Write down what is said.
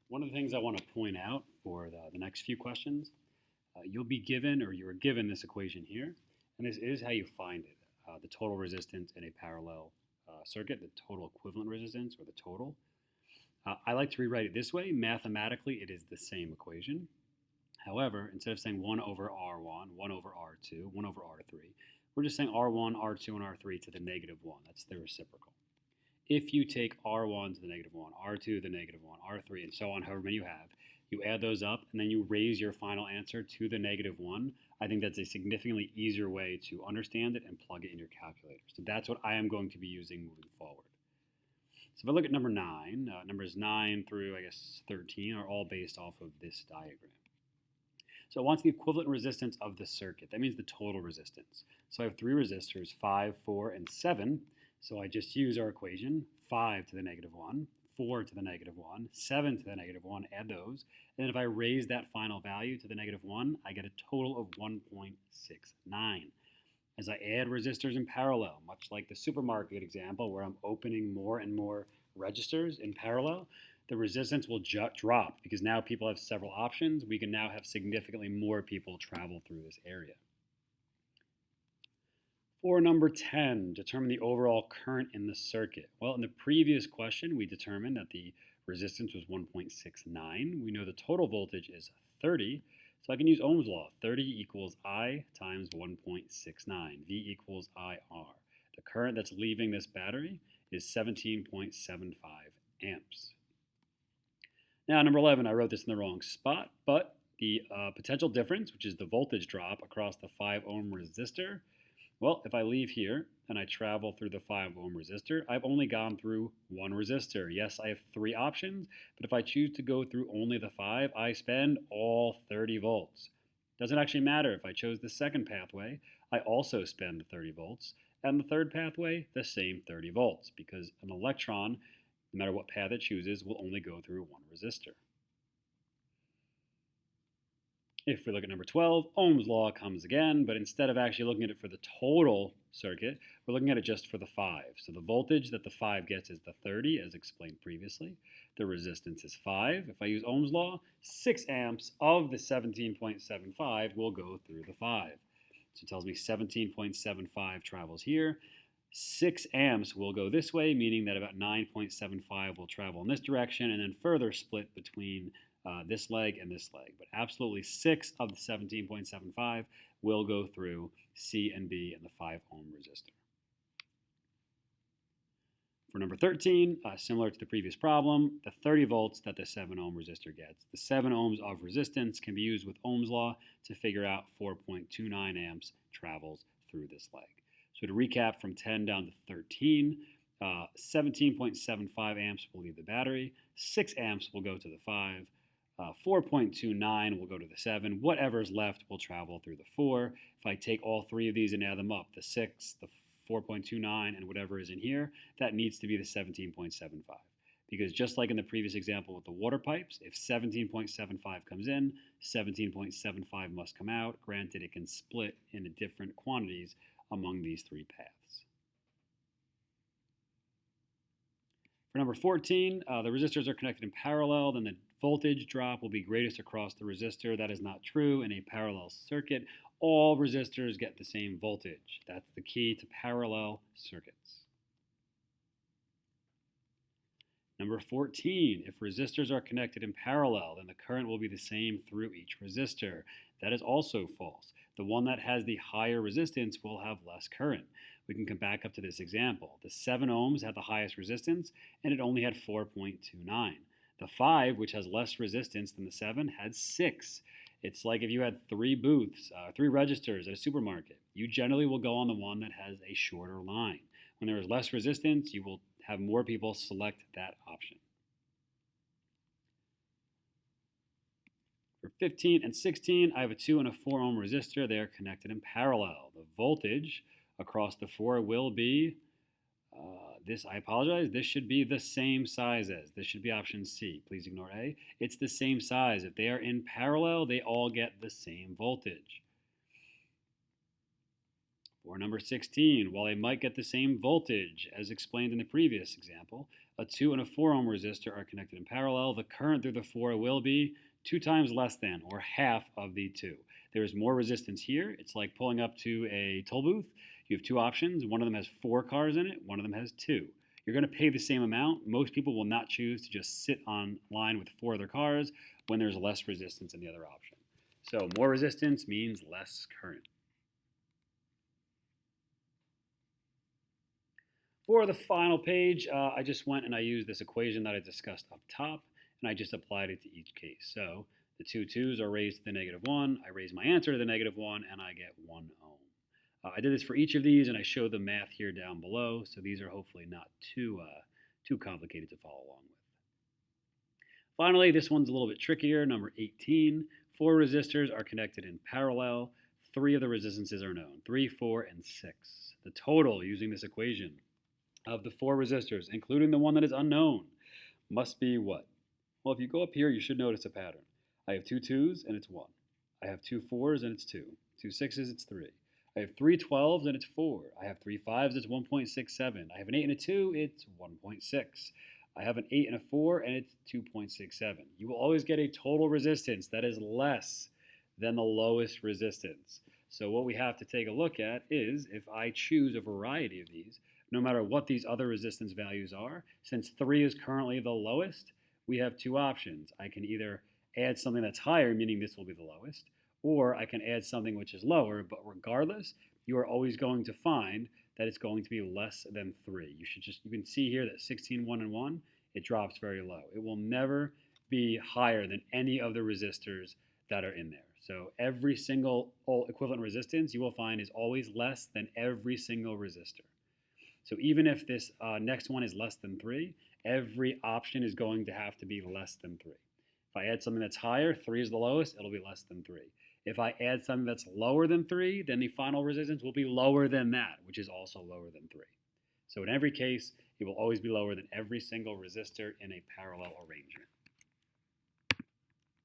One of the things I want to point out for the next few questions, you'll be given or you're given this equation here, and this is how you find it. The total resistance in a parallel circuit, the total equivalent resistance or the total. I like to rewrite it this way. Mathematically, it is the same equation. However, instead of saying 1 over R1, 1 over R2, 1 over R3, we're just saying R1, R2, and R3 to the negative 1. That's the reciprocal. If you take R1 to the negative 1, R2 to the negative 1, R3, and so on, however many you have, you add those up, and then you raise your final answer to the negative 1, I think that's a significantly easier way to understand it and plug it in your calculator. So that's what I am going to be using moving forward. So if I look at number 9, numbers 9 through, 13 are all based off of this diagram. So it wants the equivalent resistance of the circuit. That means the total resistance. So I have 3 resistors, 5, 4, and 7. So I just use our equation, 5 to the negative 1, 4 to the negative 1, 7 to the negative 1, add those. And then if I raise that final value to the negative 1, I get a total of 1.69. As I add resistors in parallel, much like the supermarket example where I'm opening more and more registers in parallel, the resistance will drop because now people have several options. We can now have significantly more people travel through this area. For number 10, determine the overall current in the circuit. Well, in the previous question, we determined that the resistance was 1.69. We know the total voltage is 30, so I can use Ohm's law. 30 equals I times 1.69. V equals IR. The current that's leaving this battery is 17.75 amps. Now, number 11, I wrote this in the wrong spot, but the potential difference, which is the voltage drop across the 5 ohm resistor, well, if I leave here and I travel through the 5 ohm resistor, I've only gone through one resistor. Yes, I have 3 options, but if I choose to go through only the 5, I spend all 30 volts. Doesn't actually matter if I chose the second pathway, I also spend the 30 volts, and the third pathway, the same 30 volts, because an electron, no matter what path it chooses, will only go through one resistor. If we look at number 12, Ohm's law comes again, but instead of actually looking at it for the total circuit, we're looking at it just for the 5. So the voltage that the 5 gets is the 30, as explained previously. The resistance is 5. If I use Ohm's law, 6 amps of the 17.75 will go through the 5. So it tells me 17.75 travels here. 6 amps will go this way, meaning that about 9.75 will travel in this direction, and then further split between this leg and this leg. But absolutely 6 of the 17.75 will go through C and B and the 5 ohm resistor. For number 13, similar to the previous problem, the 30 volts that the 7 ohm resistor gets. The 7 ohms of resistance can be used with Ohm's law to figure out 4.29 amps travels through this leg. So to recap from 10 down to 13, 17.75 amps will leave the battery, 6 amps will go to the 5, 4.29 will go to the 7. Whatever's left will travel through the 4. If I take all 3 of these and add them up, the 6, the 4.29, and whatever is in here, that needs to be the 17.75. Because just like in the previous example with the water pipes, if 17.75 comes in, 17.75 must come out. Granted, it can split into different quantities among these 3 paths. For number 14, the resistors are connected in parallel, then the voltage drop will be greatest across the resistor. That is not true in a parallel circuit. All resistors get the same voltage. That's the key to parallel circuits. Number 14, if resistors are connected in parallel, then the current will be the same through each resistor. That is also false. The one that has the higher resistance will have less current. We can come back up to this example. The 7 ohms had the highest resistance, and it only had 4.29. The 5, which has less resistance than the 7, had 6. It's like if you had 3 booths, 3 registers at a supermarket. You generally will go on the one that has a shorter line. When there is less resistance, you will have more people select that option. For 15 and 16, I have a 2 and a 4 ohm resistor. They are connected in parallel. The voltage across the 4 will be, I apologize, this should be the same size as. This should be option C. Please ignore A. It's the same size. If they are in parallel, they all get the same voltage. Or number 16, while they might get the same voltage as explained in the previous example, a 2 and a 4 ohm resistor are connected in parallel. The current through the 4 will be 2 times less than, or half of the 2. There is more resistance here. It's like pulling up to a toll booth. You have two options. One of them has 4 cars in it. One of them has 2. You're going to pay the same amount. Most people will not choose to just sit on line with 4 other cars when there's less resistance in the other option. So more resistance means less current. For the final page, I just went and I used this equation that I discussed up top, and I just applied it to each case. So the two 2's are raised to the -1. I raise my answer to the -1, and I get 1 ohm. I did this for each of these, and I showed the math here down below, so these are hopefully not too complicated to follow along with. Finally, this one's a little bit trickier, number 18. 4 resistors are connected in parallel. 3 of the resistances are known, 3, 4, and 6. The total, using this equation, of the 4 resistors, including the one that is unknown, must be what? Well, if you go up here, you should notice a pattern. I have 2 2's, and it's 1. I have 2 4's, and it's 2. 2 6's, it's 3. I have 3 12's, and it's 4. I have 3 5's, it's 1.67. I have an 8 and a 2, it's 1.6. I have an 8 and a 4, and it's 2.67. You will always get a total resistance that is less than the lowest resistance. So what we have to take a look at is, if I choose a variety of these, no matter what these other resistance values are, since 3 is currently the lowest, we have two options. I can either add something that's higher, meaning this will be the lowest, or I can add something which is lower, but regardless, you are always going to find that it's going to be less than 3. You can see here that 16, 1, and 1, it drops very low. It will never be higher than any of the resistors that are in there. So every single equivalent resistance you will find is always less than every single resistor. So even if this next one is less than 3, every option is going to have to be less than 3. If I add something that's higher, 3 is the lowest, it'll be less than 3. If I add something that's lower than 3, then the final resistance will be lower than that, which is also lower than 3. So in every case, it will always be lower than every single resistor in a parallel arrangement.